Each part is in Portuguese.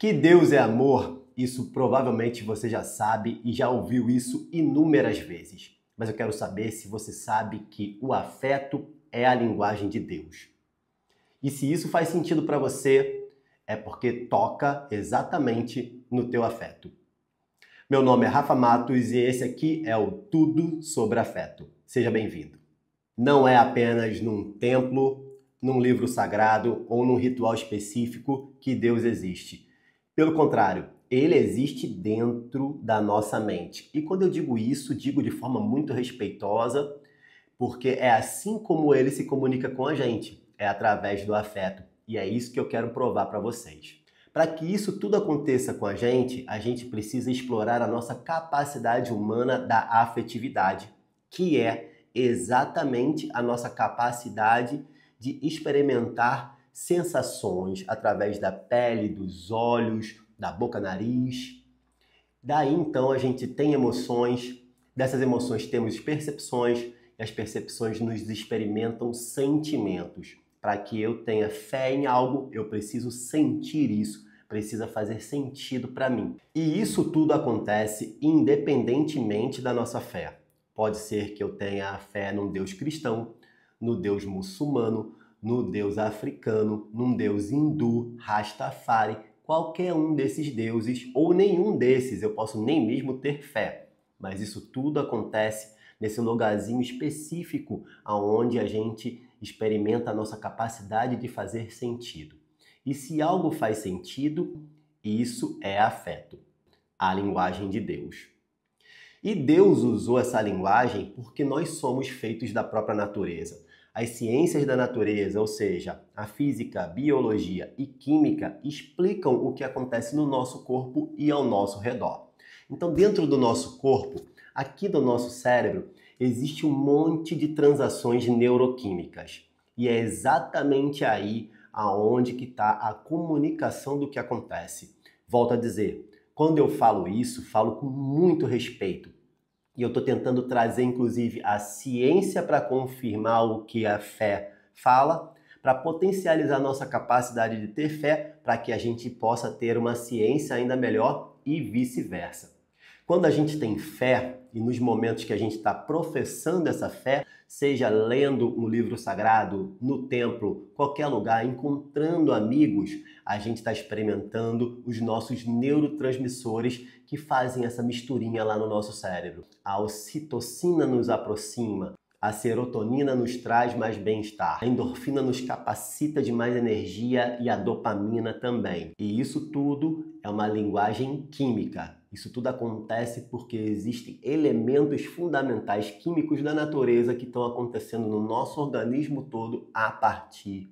Que Deus é amor, isso provavelmente você já sabe e já ouviu isso inúmeras vezes. Mas eu quero saber se você sabe que o afeto é a linguagem de Deus. E se isso faz sentido para você, é porque toca exatamente no teu afeto. Meu nome é Rafa Matos e esse aqui é o Tudo sobre Afeto. Seja bem-vindo. Não é apenas num templo, num livro sagrado ou num ritual específico que Deus existe. Pelo contrário, ele existe dentro da nossa mente. E quando eu digo isso, digo de forma muito respeitosa, porque é assim como ele se comunica com a gente, é através do afeto. E é isso que eu quero provar para vocês. Para que isso tudo aconteça com a gente precisa explorar a nossa capacidade humana da afetividade, que é exatamente a nossa capacidade de experimentar sensações através da pele, dos olhos, da boca, nariz. Daí então a gente tem emoções, dessas emoções temos percepções, e as percepções nos experimentam sentimentos. Para que eu tenha fé em algo, eu preciso sentir isso, precisa fazer sentido para mim. E isso tudo acontece independentemente da nossa fé. Pode ser que eu tenha fé num Deus cristão, no Deus muçulmano, no Deus africano, num Deus hindu, Rastafari, qualquer um desses deuses ou nenhum desses, eu posso nem mesmo ter fé. Mas isso tudo acontece nesse lugarzinho específico aonde a gente experimenta a nossa capacidade de fazer sentido. E se algo faz sentido, isso é afeto, a linguagem de Deus. E Deus usou essa linguagem porque nós somos feitos da própria natureza. As ciências da natureza, ou seja, a física, biologia e química, explicam o que acontece no nosso corpo e ao nosso redor. Então, dentro do nosso corpo, aqui do nosso cérebro, existe um monte de transações neuroquímicas. E é exatamente aí aonde que está a comunicação do que acontece. Volto a dizer, quando eu falo isso, falo com muito respeito. E eu estou tentando trazer, inclusive, a ciência para confirmar o que a fé fala, para potencializar nossa capacidade de ter fé, para que a gente possa ter uma ciência ainda melhor e vice-versa. Quando a gente tem fé, e nos momentos que a gente está professando essa fé, seja lendo um livro sagrado, no templo, qualquer lugar, encontrando amigos, a gente está experimentando os nossos neurotransmissores que fazem essa misturinha lá no nosso cérebro. A ocitocina nos aproxima, a serotonina nos traz mais bem-estar, a endorfina nos capacita de mais energia e a dopamina também. E isso tudo é uma linguagem química. Isso tudo acontece porque existem elementos fundamentais químicos da natureza que estão acontecendo no nosso organismo todo a partir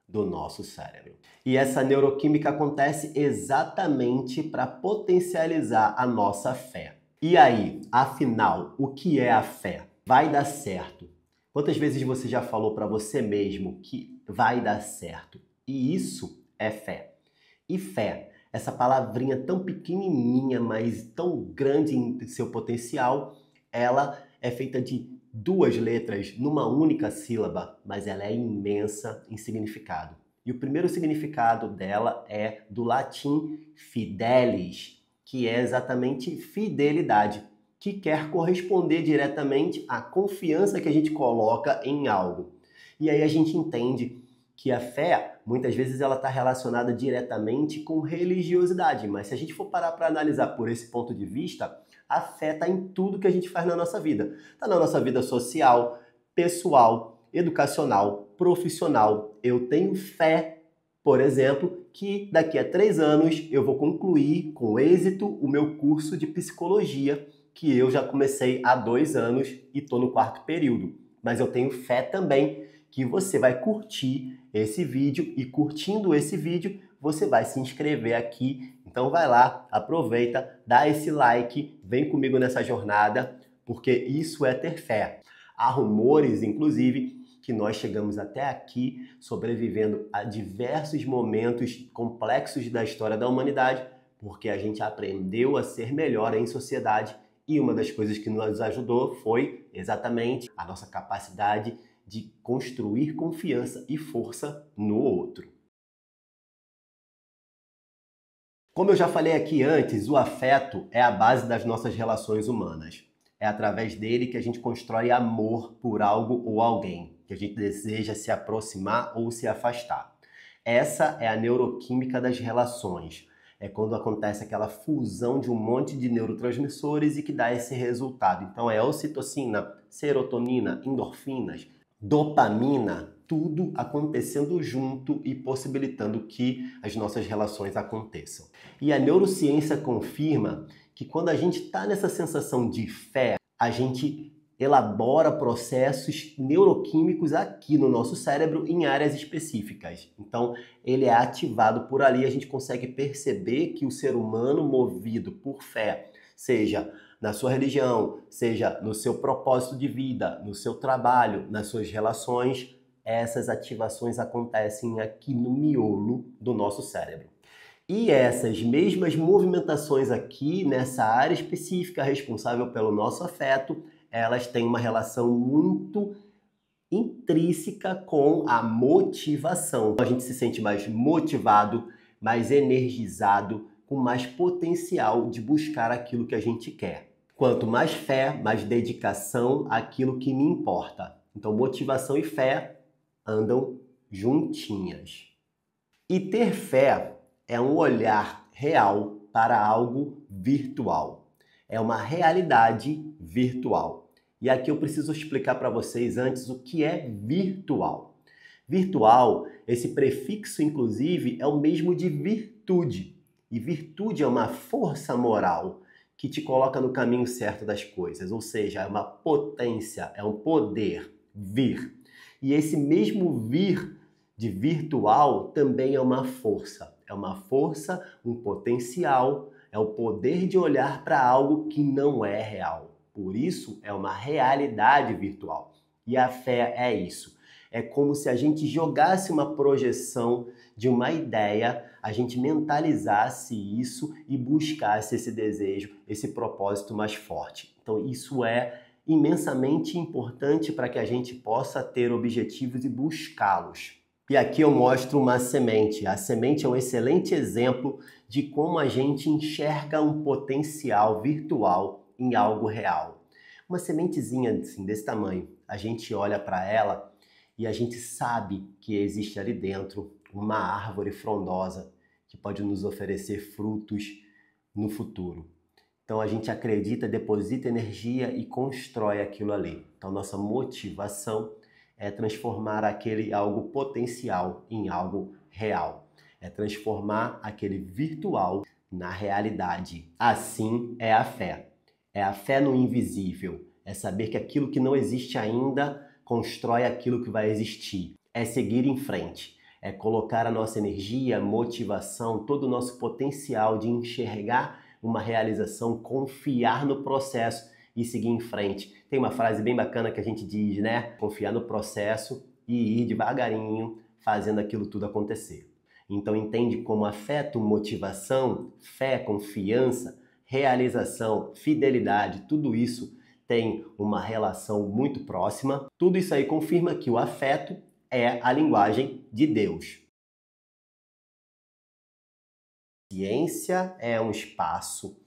do nosso cérebro. E essa neuroquímica acontece exatamente para potencializar a nossa fé. E aí, afinal, o que é a fé? Vai dar certo. Quantas vezes você já falou para você mesmo que vai dar certo? E isso é fé. E fé, essa palavrinha tão pequenininha, mas tão grande em seu potencial, ela é feita de duas letras numa única sílaba, mas ela é imensa em significado. E o primeiro significado dela é do latim fidelis, que é exatamente fidelidade, que quer corresponder diretamente à confiança que a gente coloca em algo. E aí a gente entende que a fé, muitas vezes, ela está relacionada diretamente com religiosidade, mas se a gente for parar para analisar por esse ponto de vista, a fé está em tudo que a gente faz na nossa vida. Está na nossa vida social, pessoal, educacional, profissional. Eu tenho fé, por exemplo, que daqui a 3 anos eu vou concluir com êxito o meu curso de psicologia, que eu já comecei há 2 anos e estou no 4º período. Mas eu tenho fé também que você vai curtir esse vídeo e curtindo esse vídeo, você vai se inscrever aqui. Então vai lá, aproveita, dá esse like, vem comigo nessa jornada, porque isso é ter fé. Há rumores, inclusive, que nós chegamos até aqui sobrevivendo a diversos momentos complexos da história da humanidade, porque a gente aprendeu a ser melhor em sociedade e uma das coisas que nos ajudou foi exatamente a nossa capacidade de construir confiança e força no outro. Como eu já falei aqui antes, o afeto é a base das nossas relações humanas. É através dele que a gente constrói amor por algo ou alguém, que a gente deseja se aproximar ou se afastar. Essa é a neuroquímica das relações. É quando acontece aquela fusão de um monte de neurotransmissores e que dá esse resultado. Então é ocitocina, serotonina, endorfinas, dopamina, tudo acontecendo junto e possibilitando que as nossas relações aconteçam. E a neurociência confirma que quando a gente está nessa sensação de fé, a gente elabora processos neuroquímicos aqui no nosso cérebro em áreas específicas. Então, ele é ativado por ali, a gente consegue perceber que o ser humano movido por fé, seja na sua religião, seja no seu propósito de vida, no seu trabalho, nas suas relações, essas ativações acontecem aqui no miolo do nosso cérebro. E essas mesmas movimentações aqui, nessa área específica responsável pelo nosso afeto, elas têm uma relação muito intrínseca com a motivação. A gente se sente mais motivado, mais energizado, com mais potencial de buscar aquilo que a gente quer. Quanto mais fé, mais dedicação àquilo que me importa. Então, motivação e fé andam juntinhas. E ter fé é um olhar real para algo virtual. É uma realidade virtual. E aqui eu preciso explicar para vocês antes o que é virtual. Virtual, esse prefixo inclusive é o mesmo de virtude. E virtude é uma força moral que te coloca no caminho certo das coisas, ou seja, é uma potência, é um poder, vir. E esse mesmo vir de virtual também é uma força. É uma força, um potencial, é o poder de olhar para algo que não é real. Por isso, é uma realidade virtual. E a fé é isso. É como se a gente jogasse uma projeção de uma ideia, a gente mentalizasse isso e buscasse esse desejo, esse propósito mais forte. Então, isso é imensamente importante para que a gente possa ter objetivos e buscá-los. E aqui eu mostro uma semente. A semente é um excelente exemplo de como a gente enxerga um potencial virtual em algo real. Uma sementezinha assim, desse tamanho, a gente olha para ela e a gente sabe que existe ali dentro uma árvore frondosa que pode nos oferecer frutos no futuro. Então a gente acredita, deposita energia e constrói aquilo ali. Então nossa motivação é transformar aquele algo potencial em algo real. É transformar aquele virtual na realidade. Assim é a fé. É a fé no invisível. É saber que aquilo que não existe ainda constrói aquilo que vai existir. É seguir em frente. É colocar a nossa energia, motivação, todo o nosso potencial de enxergar uma realização, confiar no processo e seguir em frente. Tem uma frase bem bacana que a gente diz, né? Confiar no processo e ir devagarinho fazendo aquilo tudo acontecer. Então entende como afeto, motivação, fé, confiança, realização, fidelidade, tudo isso tem uma relação muito próxima. Tudo isso aí confirma que o afeto é a linguagem de Deus. A ciência é um espaço,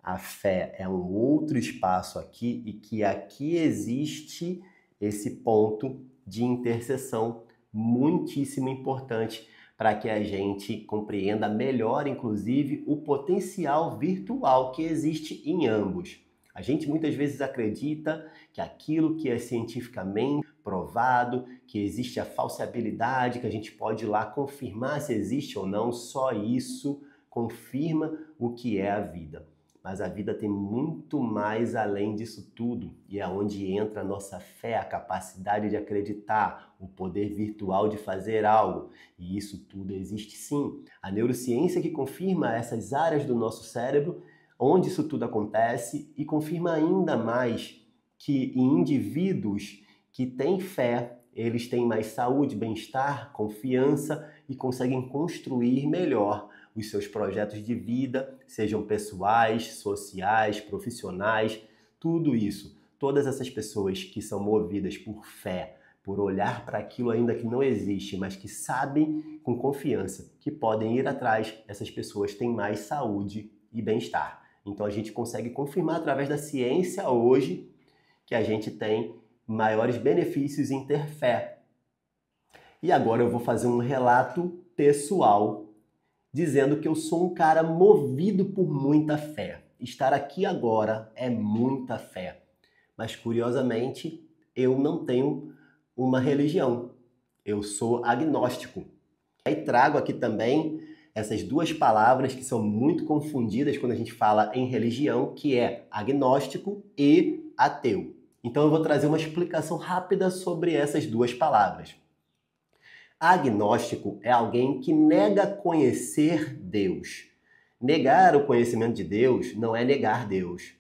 a fé é um outro espaço aqui e que aqui existe esse ponto de interseção muitíssimo importante para que a gente compreenda melhor, inclusive, o potencial virtual que existe em ambos. A gente muitas vezes acredita que aquilo que é cientificamente provado, que existe a falseabilidade, que a gente pode ir lá confirmar se existe ou não, só isso confirma o que é a vida. Mas a vida tem muito mais além disso tudo, e é onde entra a nossa fé, a capacidade de acreditar, o poder virtual de fazer algo. E isso tudo existe sim. A neurociência que confirma essas áreas do nosso cérebro, onde isso tudo acontece, e confirma ainda mais que em indivíduos que têm fé, eles têm mais saúde, bem-estar, confiança e conseguem construir melhor os seus projetos de vida, sejam pessoais, sociais, profissionais, tudo isso. Todas essas pessoas que são movidas por fé, por olhar para aquilo ainda que não existe, mas que sabem com confiança que podem ir atrás, essas pessoas têm mais saúde e bem-estar. Então a gente consegue confirmar através da ciência hoje que a gente tem maiores benefícios em ter fé. E agora eu vou fazer um relato pessoal, dizendo que eu sou um cara movido por muita fé. Estar aqui agora é muita fé. Mas curiosamente, eu não tenho uma religião. Eu sou agnóstico. E trago aqui também essas duas palavras que são muito confundidas quando a gente fala em religião, que é agnóstico e ateu. Então eu vou trazer uma explicação rápida sobre essas duas palavras. Agnóstico é alguém que nega conhecer Deus. Negar o conhecimento de Deus não é negar Deus.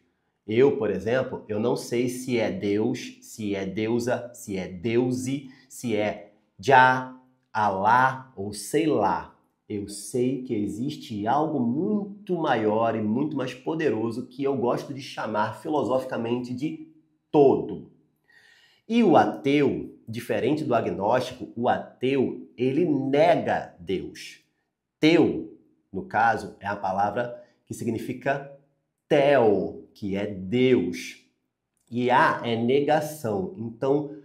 Eu, por exemplo, eu não sei se é Deus, se é deusa, se é deuse, se é Jah, Alá ou sei lá. Eu sei que existe algo muito maior e muito mais poderoso que eu gosto de chamar filosoficamente de todo. E o ateu, diferente do agnóstico, o ateu, ele nega Deus. Teu, no caso, é a palavra que significa theo, que é Deus. E a é negação. Então,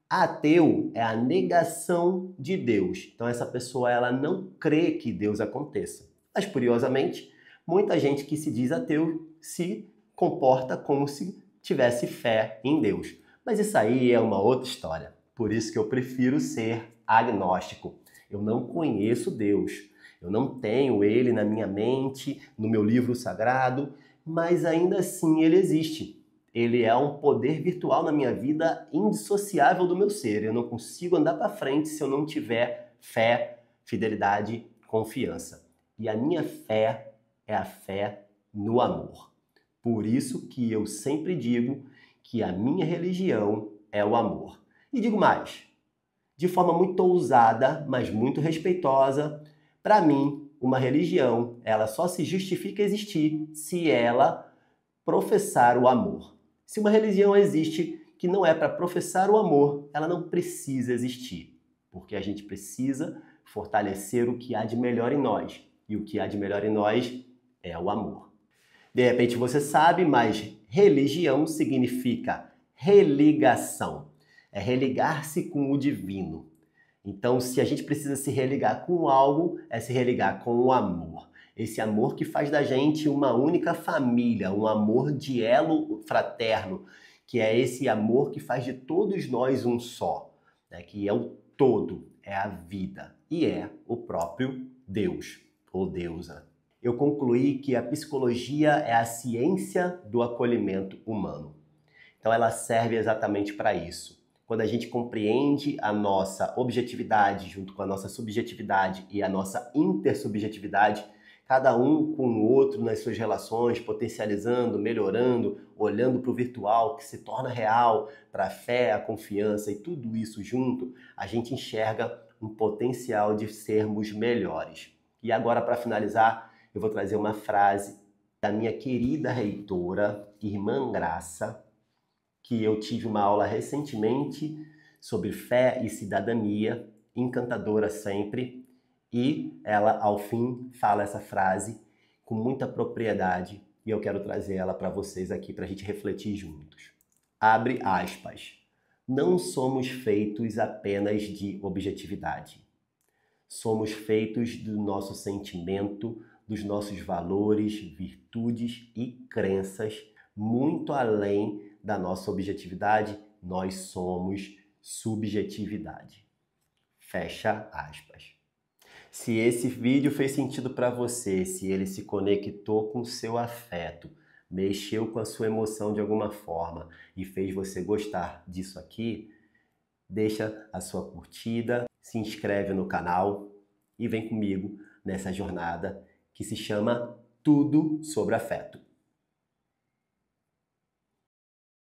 ateu é a negação de Deus. Então, essa pessoa ela não crê que Deus aconteça. Mas, curiosamente, muita gente que se diz ateu se comporta como se tivesse fé em Deus. Mas isso aí é uma outra história. Por isso que eu prefiro ser agnóstico. Eu não conheço Deus. Eu não tenho ele na minha mente, no meu livro sagrado, mas ainda assim ele existe. Ele é um poder virtual na minha vida, indissociável do meu ser. Eu não consigo andar para frente se eu não tiver fé, fidelidade, confiança. E a minha fé é a fé no amor. Por isso que eu sempre digo que a minha religião é o amor. E digo mais, de forma muito ousada, mas muito respeitosa, para mim, uma religião, ela só se justifica existir se ela professar o amor. Se uma religião existe que não é para professar o amor, ela não precisa existir, porque a gente precisa fortalecer o que há de melhor em nós. E o que há de melhor em nós é o amor. De repente você sabe, mas religião significa religação. É religar-se com o divino. Então, se a gente precisa se religar com algo, é se religar com o amor. Esse amor que faz da gente uma única família, um amor de elo fraterno, que é esse amor que faz de todos nós um só, né? Que é o todo, é a vida e é o próprio Deus ou deusa. Eu concluí que a psicologia é a ciência do acolhimento humano. Então ela serve exatamente para isso. Quando a gente compreende a nossa objetividade junto com a nossa subjetividade e a nossa intersubjetividade, cada um com o outro nas suas relações, potencializando, melhorando, olhando para o virtual que se torna real, para a fé, a confiança e tudo isso junto, a gente enxerga um potencial de sermos melhores. E agora, para finalizar, eu vou trazer uma frase da minha querida reitora, Irmã Graça, que eu tive uma aula recentemente sobre fé e cidadania, encantadora sempre, e ela, ao fim, fala essa frase com muita propriedade e eu quero trazer ela para vocês aqui para a gente refletir juntos. Abre aspas. Não somos feitos apenas de objetividade. Somos feitos do nosso sentimento, dos nossos valores, virtudes e crenças, muito além da nossa objetividade, nós somos subjetividade. Fecha aspas. Se esse vídeo fez sentido para você, se ele se conectou com o seu afeto, mexeu com a sua emoção de alguma forma e fez você gostar disso aqui, deixa a sua curtida, se inscreve no canal e vem comigo nessa jornada que se chama Tudo sobre Afeto.